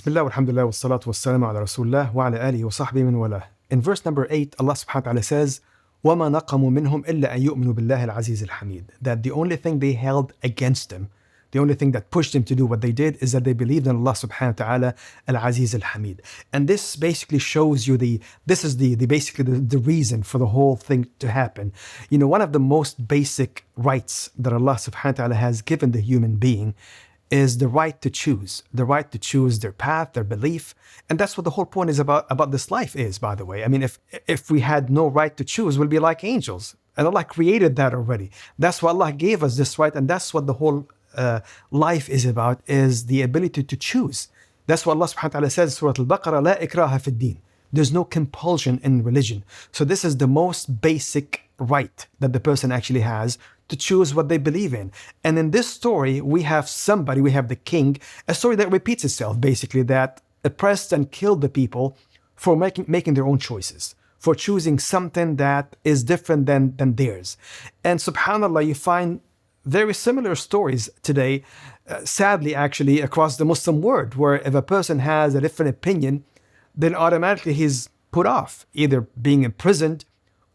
Bismillah, walhamdulillah, wassalatu wassalamu ala rasulullah wa ala alihi wa sahbihi min walah. In verse number 8, Allah subhanahu wa ta'ala says, وَمَا نَقَمُوا مِنْهُمْ إِلَّا أَن يُؤْمِنُوا بِاللَّهِ الْعَزِيزِ الْحَمِيدِ. That the only thing they held against them, the only thing that pushed them to do what they did is that they believed in Allah subhanahu wa ta'ala al-Aziz al-Hamid. And this basically shows you this is basically the reason for the whole thing to happen. You know, one of the most basic rights that Allah subhanahu wa ta'ala has given the human being is the right to choose their path, their belief. And that's what the whole point is about this life is, by the way. I mean, if we had no right to choose, we'll be like angels. And Allah created that already. That's why Allah gave us this right. And that's what the whole life is about, is the ability to choose. That's what Allah subhanahu wa ta'ala says in Surah al-Baqarah, لا إكراها في الدين. There's no compulsion in religion. So this is the most basic right that the person actually has, to choose what they believe in. And in this story, we have the king, a story that repeats itself, basically, that oppressed and killed the people for making their own choices, for choosing something that is different than theirs. And subhanAllah, you find very similar stories today, sadly, actually, across the Muslim world, where if a person has a different opinion, then automatically he's put off, either being imprisoned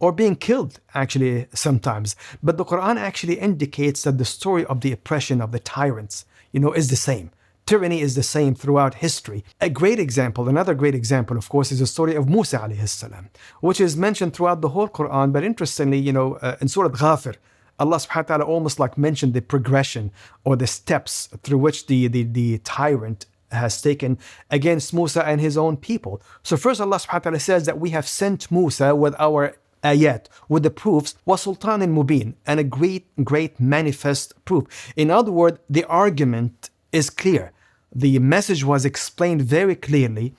or being killed, actually, sometimes. But the Quran actually indicates that the story of the oppression of the tyrants, is the same. Tyranny is the same throughout history. Another great example, of course, is the story of Musa alayhi salam, which is mentioned throughout the whole Quran. But interestingly, in Surah Ghafir, Allah subhanahu wa ta'ala almost like mentioned the progression or the steps through which the tyrant has taken against Musa and his own people. So first, Allah subhanahu wa ta'ala says that we have sent Musa with our ayat, with the proofs, وَسُلْطَانٍ مُبِينٍ, and a great manifest proof. In other words, the argument is clear. The message was explained very clearly.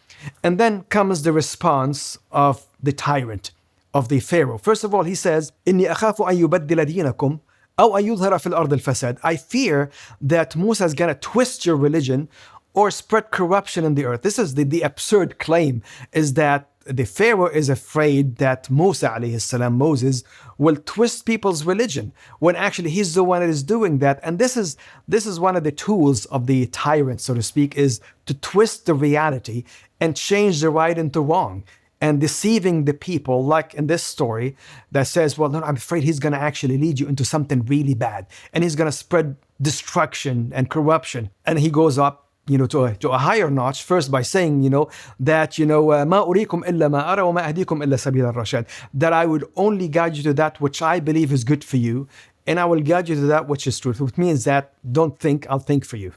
And then comes the response of the tyrant, of the Pharaoh. First of all, he says, إِنِّي أَخَافُ أَن يُبَدِّلَ دِينَكُمْ أَوْ أَن يُظْهَرَ فِي الْأَرْضِ الْفَسَادِ. I fear that Musa is going to twist your religion or spread corruption in the earth. This is the absurd claim, is that the Pharaoh is afraid that Musa alayhi salam, Moses, will twist people's religion, when actually he's the one that is doing that. And this is one of the tools of the tyrant, so to speak, is to twist the reality and change the right into wrong, and deceiving the people, like in this story that says, well, no, I'm afraid he's going to actually lead you into something really bad, and he's going to spread destruction and corruption. And he goes up to a higher notch, first by saying, that, ما أريكم إلا ما أرى وما أهديكم إلا سبيل الرشاد, that I would only guide you to that which I believe is good for you, and I will guide you to that which is truth, which means that don't think, I'll think for you.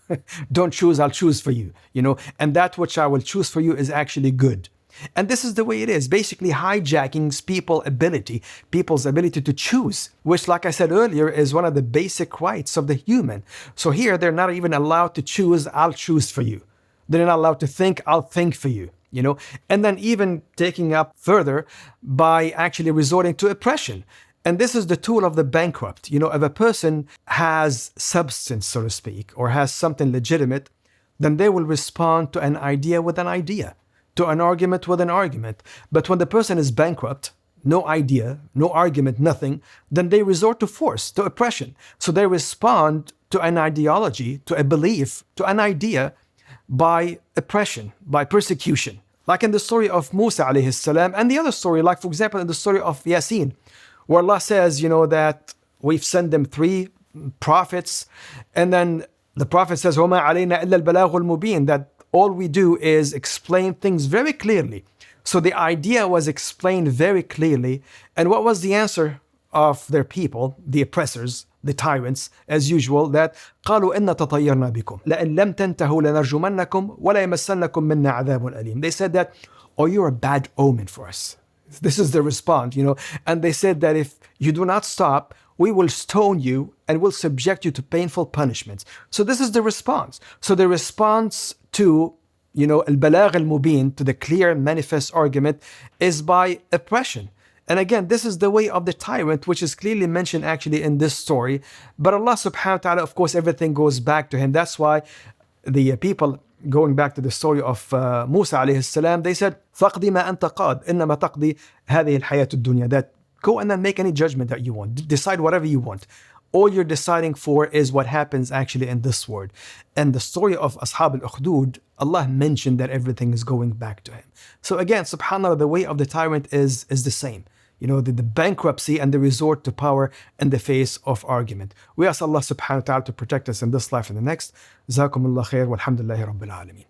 Don't choose, I'll choose for you, and that which I will choose for you is actually good. And this is the way it is, basically hijacking people's ability to choose, which, like I said earlier, is one of the basic rights of the human. So here, they're not even allowed to choose, I'll choose for you. They're not allowed to think, I'll think for you, And then even taking up further by actually resorting to oppression. And this is the tool of the bankrupt. If a person has substance, so to speak, or has something legitimate, then they will respond to an idea with an idea, to an argument with an argument. But when the person is bankrupt, no idea, no argument, nothing, then they resort to force, to oppression. So they respond to an ideology, to a belief, to an idea by oppression, by persecution. Like in the story of Musa alayhi salam, and the other story, like for example in the story of Yasin, where Allah says, that we've sent them 3 prophets, and then the prophet says, وَمَا عَلَيْنَا إِلَّا الْبَلَاغُ الْمُبِينَ, that all we do is explain things very clearly. So the idea was explained very clearly. And what was the answer of their people, the oppressors, the tyrants, as usual, that قالوا إنا تطيرنا بكم لئن لم تنتهوا لنرجمنكم ولا يمسنكم منا عذاب أليم. They said that, oh, you're a bad omen for us. This is the response, And they said that if you do not stop, we will stone you and will subject you to painful punishments. So this is the response. So the response to, al-Balagh al-Mubin, to the clear manifest argument, is by oppression. And again, this is the way of the tyrant, which is clearly mentioned actually in this story. But Allah subhanahu wa ta'ala, of course, everything goes back to him. That's why the people, going back to the story of Musa alayhi salam, they said, فَقْدِ مَا أَنْتَ قَادْ إِنَّمَا تَقْضِي هَذِهِ الْحَيَاةُ الدُّنْيَا, that go and then make any judgment that you want. Decide whatever you want. all you're deciding for is what happens actually in this world. And the story of Ashab al-Ukhdud, Allah mentioned that everything is going back to him. So again, subhanAllah, the way of the tyrant is the same. The bankruptcy and the resort to power in the face of argument. We ask Allah subhanahu wa ta'ala to protect us in this life and the next. Jazakumullah khair, walhamdulillahi rabbil alameen.